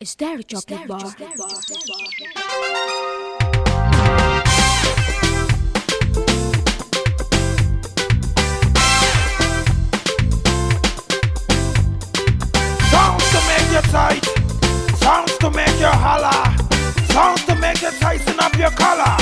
Is there a chocolate bar? Songs to make you tight, songs to make you holler, songs to make you tighten up your collar.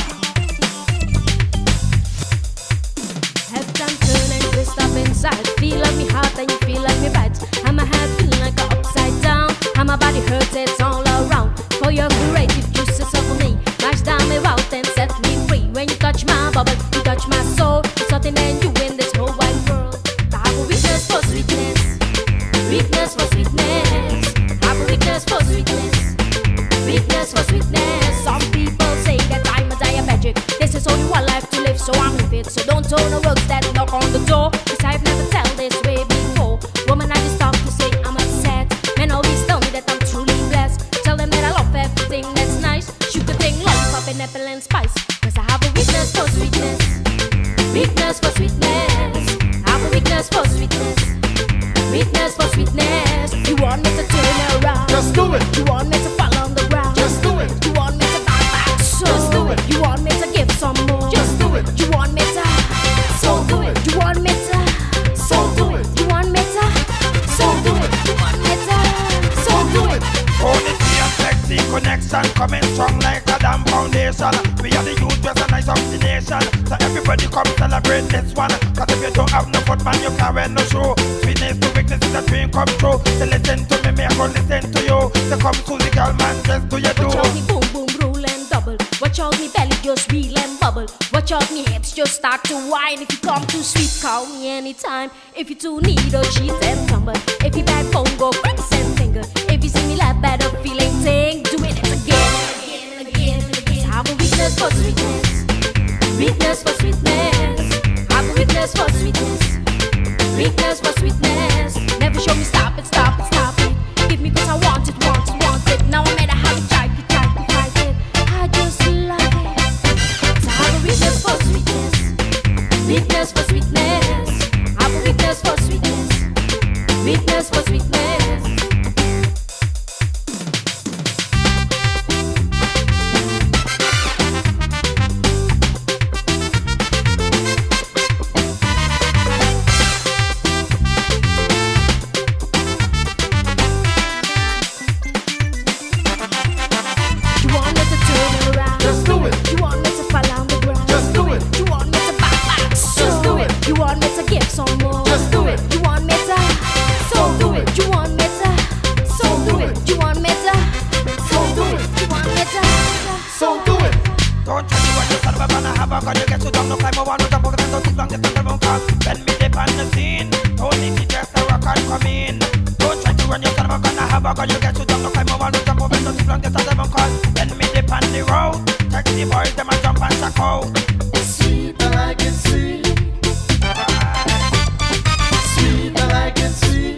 Have time turn and twist up inside. Feel like me heart and you feel like me bite. And my head feeling like a upside down. And my body hurts, it's all around. For your creative juices of me, mash down me out and set me free. When you touch my bubble, you touch my soul. There's nothing than you in this whole wide world. I have a weakness for sweetness, weakness for sweetness. I have a weakness for sweetness, weakness for sweetness. Some people say that I'm a diabetic. This is only one life to live, so I'm living. So don't turn the words that knock on the door, cause I've never told this way before. Woman, I just stop to say I'm upset. Men always tell me that I'm truly blessed. Tell them that I love everything that's nice. Sugar thing, lollipop, and apple and spice. Cause I have a weakness for sweetness, weakness for sweetness. I have a weakness for sweetness, weakness for sweetness. You want me to turn around? Just do it. You want me to fall on the ground? Just do it. You want me to bounce back? So just do it. You want me to give some more? Just do it. You want me to? So do it. You want me to? So do it. You want me to? So do it. You want me to? So do it. Unity and sexy connection coming strong like a damn foundation. We are the youth, we're a nice of the nation. So everybody come celebrate this one. Cause if you don't have no foot, man, you can't wear no show. Sweetness to weakness is a dream come true. So listen to me, make one listen to you. So come Suzy, girl, man, just do your do. Watch out me boom boom rule and double. Watch out me belly just wheel and bubble. Watch out me hips just start to whine. If you come too sweet, call me anytime. If you too need or cheat and tumble. If you backbone go grips and finger. If you see me like better feeling ting, do it again and again and again and again. I have a weakness for sweetness, weakness for sweetness. I have a weakness for sweetness, weakness for sweetness. Never show me stop it, stop it, stop it. Give me cause I want it, want it, want it. Now I'm at a habit, type it, type it, type it. I just love it. So I have a weakness for sweetness, weakness for sweetness. I have a weakness for sweetness, weakness for sweetness. Sweet, I like it sweet.